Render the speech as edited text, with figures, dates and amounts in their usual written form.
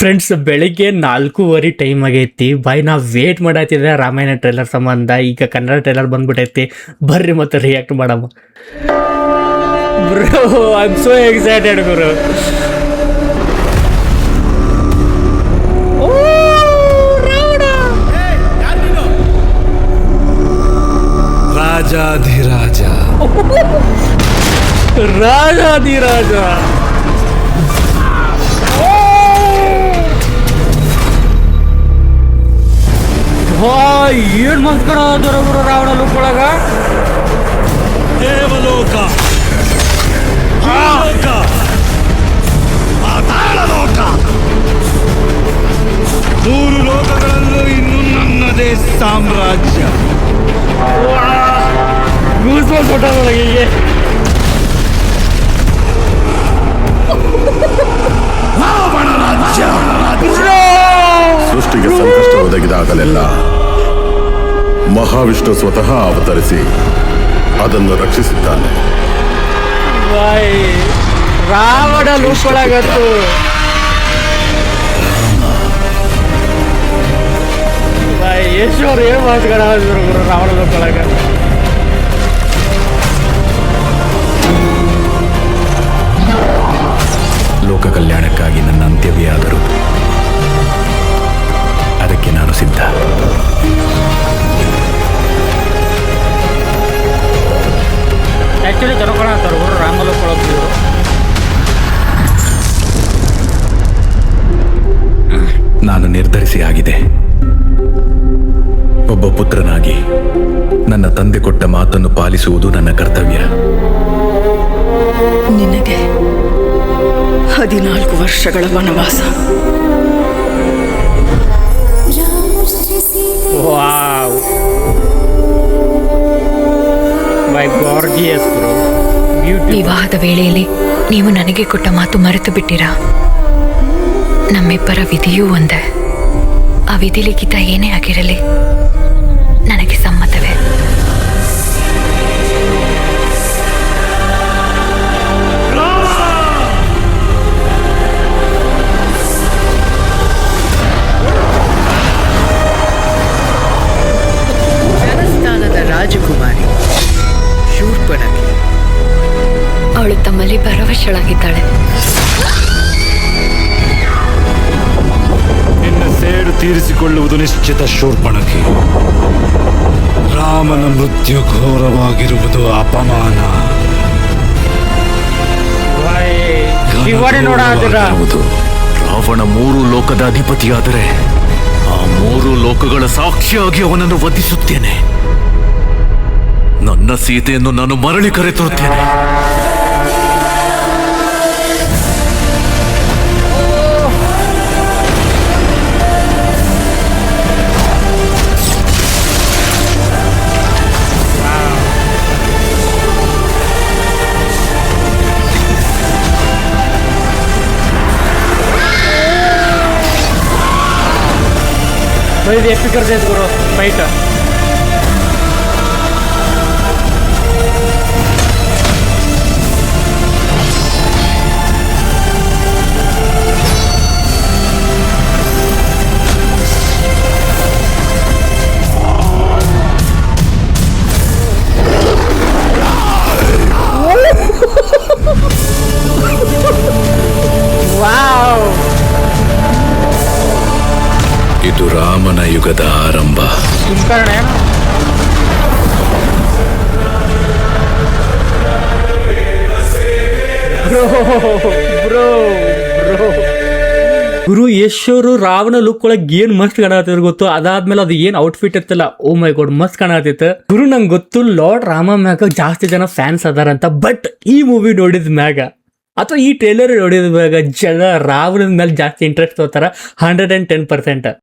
Friends, ಬೆಳಿಗ್ಗೆ 4:30 time ಆಗೈತಿ. ಬಾಯ್ ನಾವು ವೇಟ್ ಮಾಡತ್ತಿದ್ದೆ ರಾಮಾಯಣ ಟ್ರೇಲರ್ ಸಂಬಂಧ. ಈಗ ಕನ್ನಡ ಟ್ರೇಲರ್ ಬಂದ್ಬಿಟ್ಟೈತಿ. ಬರ್ರಿ ಮತ್ತೆ ರಿಯಾಕ್ಟ್ ಮಾಡಮ್ಮ. Bro, I am so excited ಗುರು. ರಾಜಾಧಿರಾಜ ರಾಜಾಧಿರಾಜ ಏನ್ ಮಸ್ಕರ ಗುರು ರಾವಣ ಲುಕ್ ಒಳಗ. ದೇವಲೋಕ, ಭೂಲೋಕ, ಪಾತಾಳಲೋಕ, ಮೂರು ಲೋಕಗಳಲ್ಲೂ ಇನ್ನು ನನ್ನದೇ ಸಾಮ್ರಾಜ್ಯ. ಫೋಟೋ ಒಳಗೆ ರಾವಣ ರಾಜ್ಯ. ಸೃಷ್ಟಿಗೆ ಸಂಕಷ್ಟ ಒದಗಿದಾಗಲೆಲ್ಲ ಮಹಾವಿಷ್ಣು ಸ್ವತಃ ಅವತರಿಸಿ ಅದನ್ನು ರಕ್ಷಿಸುತ್ತಾನೆ. ರಾವಣ ಲುಕ್ ಒಳಗತ್ತು. ಯಶೋರ್ ಏನ್ ಮಾತುಗಳ ರಾವಣ ಲುಕ್ ಒಳಗ. ಲೋಕ ಕಲ್ಯಾಣಕ್ಕಾಗಿ ನನ್ನ ಅಂತ್ಯವೇ ಆದರೂ ಅದಕ್ಕೆ ನಾನು ಸಿದ್ಧ. ಆಕ್ಚುಲಿ ಜನಕೊಳ ಅಂತಾರೆ ಗುರು ರಾಮಲೋಕ ಒಳಗಿದ್ರು. ನಾನು ನಿರ್ಧರಿಸಿ ಆಗಿದೆ. ಒಬ್ಬ ಪುತ್ರನಾಗಿ ನನ್ನ ತಂದೆ ಕೊಟ್ಟ ಮಾತನ್ನು ಪಾಲಿಸುವುದು ನನ್ನ ಕರ್ತವ್ಯ. ನಿನಗೆ 14 ವರ್ಷಗಳ ವನವಾಸ. ವಾವ್, ಮೈ ಗಾರ್ಜಿಯಸ್ ಬ್ರೋ, ಬ್ಯೂಟಿಫುಲ್. ವಿವಾಹದ ವೇಳೆಯಲ್ಲಿ ನೀವು ನನಗೆ ಕೊಟ್ಟ ಮಾತು ಮರೆತು ಬಿಟ್ಟಿರಾ? ನಮ್ಮಿಬ್ಬರ ವಿಧಿಯೂ ಒಂದೇ. ಆ ವಿಧಿ ಲಿಖಿತ ಏನೇ ಆಗಿರಲಿ ನನಗೆ ಸಮ್ಮತವೇ. ಜನಸ್ಥಾನದ ರಾಜಕುಮಾರಿ ಶೂರ್ಪಣಖಿ. ಅವಳು ತಮ್ಮಲ್ಲಿ ಭರವಶಳಾಗಿದ್ದಾಳೆ. ನಿನ್ನ ಸೇಡು ತೀರಿಸಿಕೊಳ್ಳುವುದು ನಿಶ್ಚಿತ ಶೂರ್ಪಣಖಿ. ರಾಮನ ಮೃತ್ಯು ಘೋರವಾಗಿರುವುದು ಅಪಮಾನ. ಶಿವನೇ ನೋಡುವುದು. ರಾವಣ 3 ಲೋಕದ ಅಧಿಪತಿಯಾದರೆ ಆ 3 ಲೋಕಗಳ ಸಾಕ್ಷಿಯಾಗಿ ಅವನನ್ನು ವಧಿಸುತ್ತೇನೆ. ನನ್ನ ಸೀತೆಯನ್ನು ನಾನು ಮರಳಿ ಕರೆತರುತ್ತೇನೆ. ಇದು ಎಷ್ಟು ಕರ್ದೈತೆ ಗುರು ಫೈಟ್. ವಾವ್, ಇದು ರಾಮನ ಯುಗದ ಆರಂಭ. ಗುರು ಯಶೋರು ರಾವಣ ಲುಕ್ ಒಳಗೆ ಏನ್ ಮಸ್ತ್ ಕಾಣತಿದ್ರು ಗೊತ್ತು. ಅದಾದ್ಮೇಲೆ ಅದು ಏನ್ ಔಟ್ಫಿಟ್ ಇತ್ತಲ್ಲ, ಓ ಮೈ ಗಾಡ್ ಮಸ್ತ್ ಕಾಣತಿತ್ತು ಗುರು. ನಂಗೆ ಗೊತ್ತು ಲಾರ್ಡ್ ರಾಮ ಮ್ಯಾಗ ಜಾಸ್ತಿ ಜನ ಫ್ಯಾನ್ಸ್ ಅದಾರಂತ. ಬಟ್ ಈ ಮೂವಿ ನೋಡಿದ ಮ್ಯಾಗ ಅಥವಾ ಈ ಟ್ರೇಲರ್ ನೋಡಿದ ಮ್ಯಾಗ ಜನ ರಾವಣದ ಮೇಲೆ ಜಾಸ್ತಿ ಇಂಟ್ರೆಸ್ಟ್ ತೋತಾರ 110%.